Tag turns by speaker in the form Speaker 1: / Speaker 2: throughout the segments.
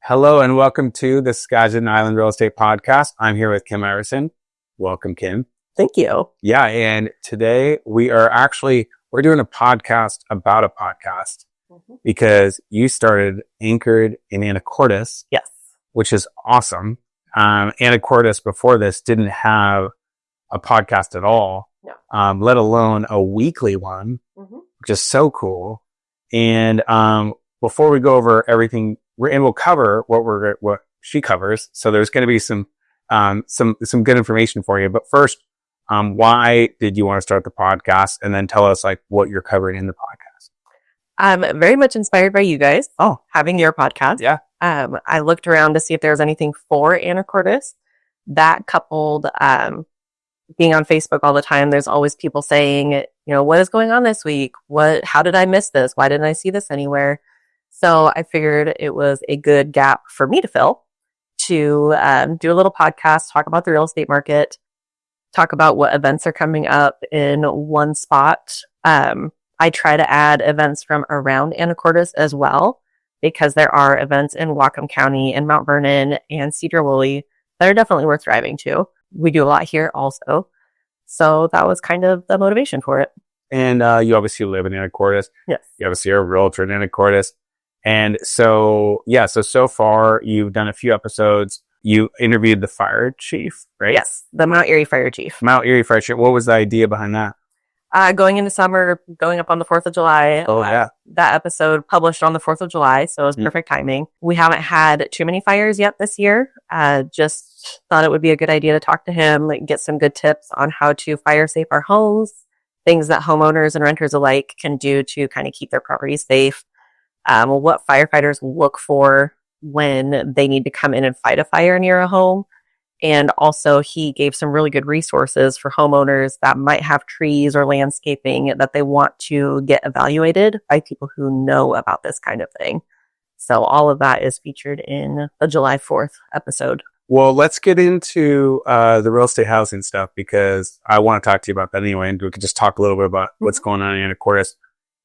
Speaker 1: Hello and welcome to the Skagit Island Real Estate Podcast. I'm here with Kim Iverson. Welcome, Kim.
Speaker 2: Thank you.
Speaker 1: Yeah, and today we're doing a podcast about a podcast because you started Anchored in Anacortes.
Speaker 2: Yes.
Speaker 1: Which is awesome. Anacortes before this didn't have a podcast at all, let alone a weekly one, which is so cool. And before we go over everything, we'll cover what she covers. So there's going to be some good information for you. But first, why did you want to start the podcast? And then tell us like what you're covering in the podcast.
Speaker 2: I'm very much inspired by you guys.
Speaker 1: Oh,
Speaker 2: having your podcast.
Speaker 1: Yeah.
Speaker 2: I looked around to see if there was anything for Anacortes. That coupled, being on Facebook all the time, there's always people saying, what is going on this week? How did I miss this? Why didn't I see this anywhere? So I figured it was a good gap for me to fill to do a little podcast, talk about the real estate market, talk about what events are coming up in one spot. I try to add events from around Anacortes as well, because there are events in Whatcom County and Mount Vernon and Sedro-Woolley that are definitely worth driving to. We do a lot here also. So that was kind of the motivation for it.
Speaker 1: And you obviously live in Anacortes.
Speaker 2: Yes.
Speaker 1: You obviously are a realtor in Anacortes. And so far you've done a few episodes. You interviewed the fire chief, right?
Speaker 2: Yes, the Mount Erie Fire Chief.
Speaker 1: Mount Erie Fire Chief. What was the idea behind that?
Speaker 2: Going into summer, going up on the 4th of July.
Speaker 1: Oh, yeah.
Speaker 2: That episode published on the 4th of July, so it was perfect timing. We haven't had too many fires yet this year. Just thought it would be a good idea to talk to him, get some good tips on how to fire safe our homes, things that homeowners and renters alike can do to kind of keep their properties safe. What firefighters look for when they need to come in and fight a fire near a home. And also he gave some really good resources for homeowners that might have trees or landscaping that they want to get evaluated by people who know about this kind of thing. So all of that is featured in the July 4th episode.
Speaker 1: Well, let's get into the real estate housing stuff because I want to talk to you about that anyway. And we could just talk a little bit about what's going on in Anacortes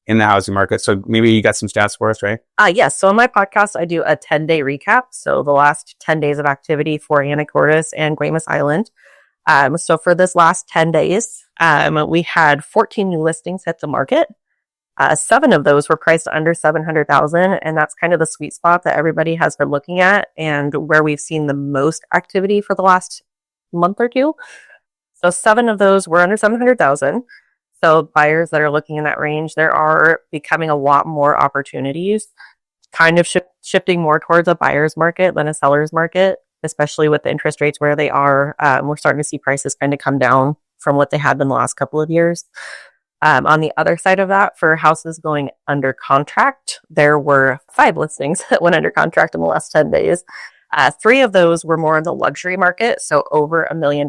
Speaker 1: in the housing market. So maybe you got some stats for us, right?
Speaker 2: Yes. So on my podcast, I do a 10-day recap. So the last 10 days of activity for Anacortes and Guaymas Island. So for this last 10 days, we had 14 new listings hit the market. 7 of those were priced under $700,000. And that's kind of the sweet spot that everybody has been looking at and where we've seen the most activity for the last month or two. So 7 of those were under $700,000. So buyers that are looking in that range, there are becoming a lot more opportunities, kind of shifting more towards a buyer's market than a seller's market, especially with the interest rates where they are. We're starting to see prices kind of come down from what they had been the last couple of years. On the other side of that, for houses going under contract, there were 5 listings that went under contract in the last 10 days. 3 of those were more in the luxury market, so over $1 million.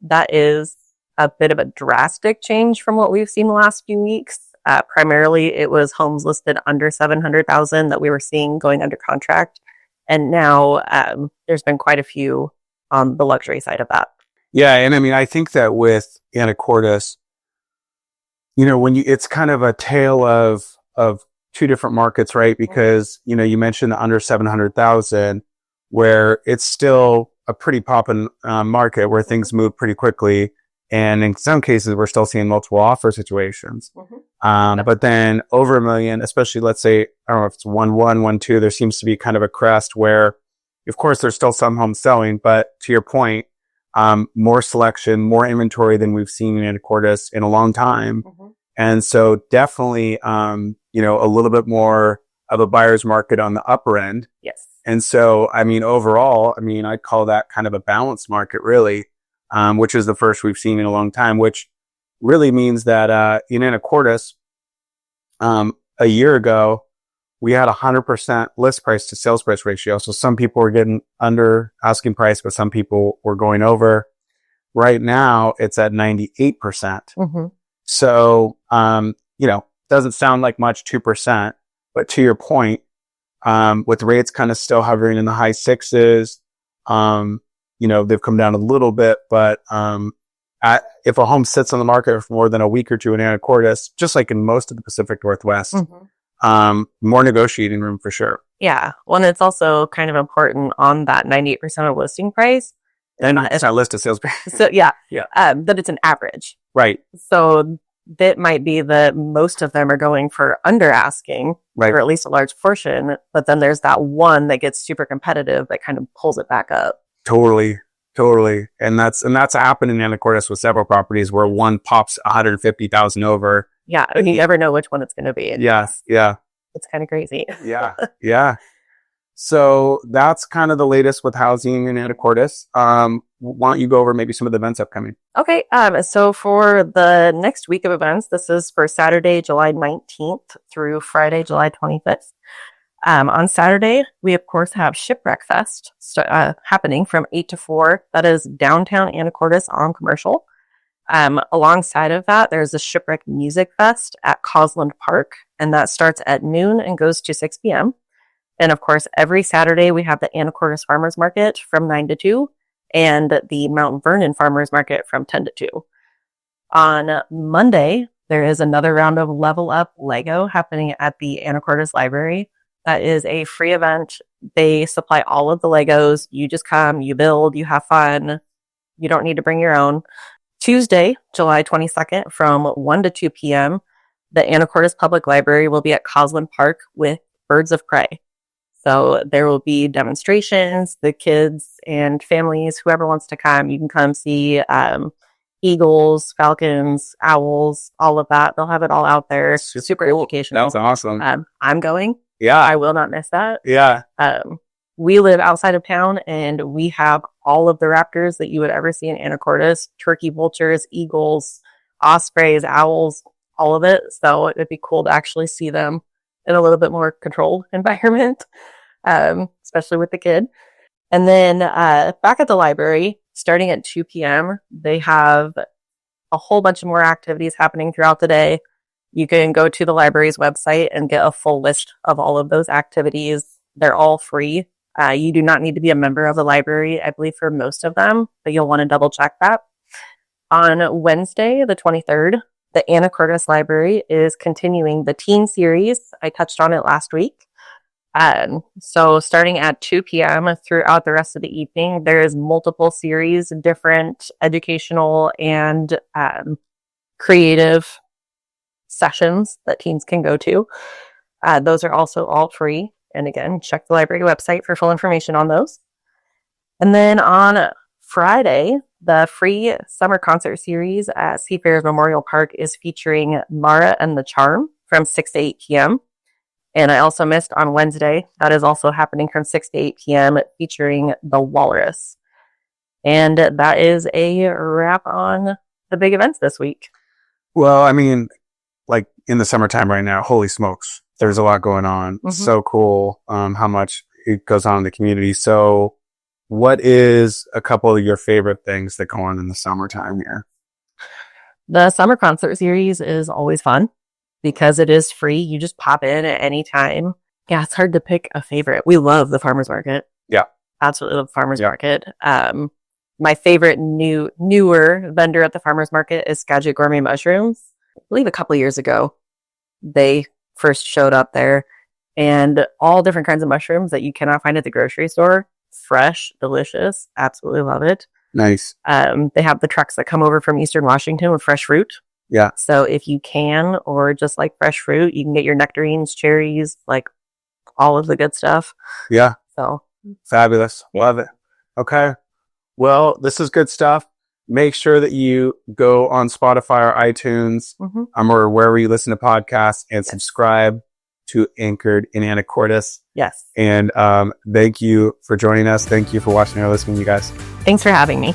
Speaker 2: That is a bit of a drastic change from what we've seen the last few weeks. Primarily, it was homes listed under $700,000 that we were seeing going under contract. And now there's been quite a few on the luxury side of that.
Speaker 1: Yeah. And I mean, I think that with Anacortes, it's kind of a tale of 2 different markets, right? Because, you mentioned the under 700,000 where it's still a pretty poppin' market where things move pretty quickly. And in some cases, we're still seeing multiple offer situations. But then over $1 million, especially let's say, I don't know if it's 1.1, 1.2, there seems to be kind of a crest where, of course, there's still some homes selling, but to your point, more selection, more inventory than we've seen in Anacortes in a long time. And so definitely, a little bit more of a buyer's market on the upper end.
Speaker 2: Yes.
Speaker 1: And so, I mean, overall, I'd call that kind of a balanced market, really. Which is the first we've seen in a long time, which really means that in Anacortes, a year ago, we had 100% list price to sales price ratio. So some people were getting under asking price, but some people were going over. Right now, it's at 98%. So, doesn't sound like much, 2%. But to your point, with rates kind of still hovering in the high 6s, they've come down a little bit, but if a home sits on the market for more than a week or two in Anacortes, just like in most of the Pacific Northwest, more negotiating room for sure.
Speaker 2: Yeah. Well, and it's also kind of important on that 98% of listing price.
Speaker 1: And it's not listed sales price.
Speaker 2: So yeah.
Speaker 1: Yeah.
Speaker 2: That it's an average.
Speaker 1: Right.
Speaker 2: So that might be that most of them are going for under asking,
Speaker 1: Right.
Speaker 2: or at least a large portion. But then there's that one that gets super competitive that kind of pulls it back up.
Speaker 1: Totally. And that's happened in Anacortes with several properties where one pops 150,000 over.
Speaker 2: Yeah. I mean, you never know which one it's going to be.
Speaker 1: Yeah.
Speaker 2: It's kind of crazy.
Speaker 1: Yeah. So that's kind of the latest with housing in Anacortes. Why don't you go over maybe some of the events upcoming?
Speaker 2: Okay. So for the next week of events, this is for Saturday, July 19th through Friday, July 25th. On Saturday, we of course have Shipwreck Fest happening from 8 to 4. That is downtown Anacortes on Commercial. Alongside of that, there's a Shipwreck Music Fest at Cosland Park, and that starts at noon and goes to 6 p.m. And of course, every Saturday we have the Anacortes Farmers Market from 9 to 2 and the Mount Vernon Farmers Market from 10 to 2. On Monday, there is another round of Level Up Lego happening at the Anacortes Library. That is a free event. They supply all of the Legos. You just come, you build, you have fun. You don't need to bring your own. Tuesday, July 22nd from 1 to 2 p.m., the Anacortes Public Library will be at Cosland Park with Birds of Prey. So there will be demonstrations, the kids and families, whoever wants to come, you can come see eagles, falcons, owls, all of that. They'll have it all out there. Super educational.
Speaker 1: That's awesome.
Speaker 2: I'm going.
Speaker 1: Yeah.
Speaker 2: I will not miss that.
Speaker 1: Yeah.
Speaker 2: We live outside of town and we have all of the raptors that you would ever see in Anacortes, turkey vultures, eagles, ospreys, owls, all of it. So it'd be cool to actually see them in a little bit more controlled environment, especially with the kid. And then back at the library, starting at 2 p.m., they have a whole bunch of more activities happening throughout the day. You can go to the library's website and get a full list of all of those activities. They're all free. You do not need to be a member of the library, I believe, for most of them, but you'll want to double check that. On Wednesday, the 23rd, the Anacortes Library is continuing the teen series. I touched on it last week. So starting at 2 p.m. throughout the rest of the evening, there is multiple series, different educational and creative sessions that teens can go to. Those are also all free. And again, check the library website for full information on those. And then on Friday, the free summer concert series at Seafarers Memorial Park is featuring Mara and the Charm from 6 to 8 p.m. And I also missed on Wednesday, that is also happening from 6 to 8 p.m. featuring the Walrus. And that is a wrap on the big events this week.
Speaker 1: Well, I mean, like in the summertime right now, holy smokes, there's a lot going on. Mm-hmm. So cool how much it goes on in the community. So what is a couple of your favorite things that go on in the summertime here?
Speaker 2: The summer concert series is always fun because it is free. You just pop in at any time. Yeah, it's hard to pick a favorite. We love the farmers market.
Speaker 1: Yeah.
Speaker 2: Absolutely love the farmers market. My favorite newer vendor at the farmers market is Skagit Gourmet Mushrooms. I believe a couple of years ago, they first showed up there, and all different kinds of mushrooms that you cannot find at the grocery store. Fresh, delicious. Absolutely love it.
Speaker 1: Nice.
Speaker 2: They have the trucks that come over from Eastern Washington with fresh fruit.
Speaker 1: Yeah.
Speaker 2: So if you can, or just like fresh fruit, you can get your nectarines, cherries, like all of the good stuff.
Speaker 1: Yeah.
Speaker 2: So
Speaker 1: fabulous. Yeah. Love it. Okay. Well, this is good stuff. Make sure that you go on Spotify or iTunes, or wherever you listen to podcasts, and subscribe to Anchored in Anacortes.
Speaker 2: Yes.
Speaker 1: And thank you for joining us. Thank you for watching or listening, you guys.
Speaker 2: Thanks for having me.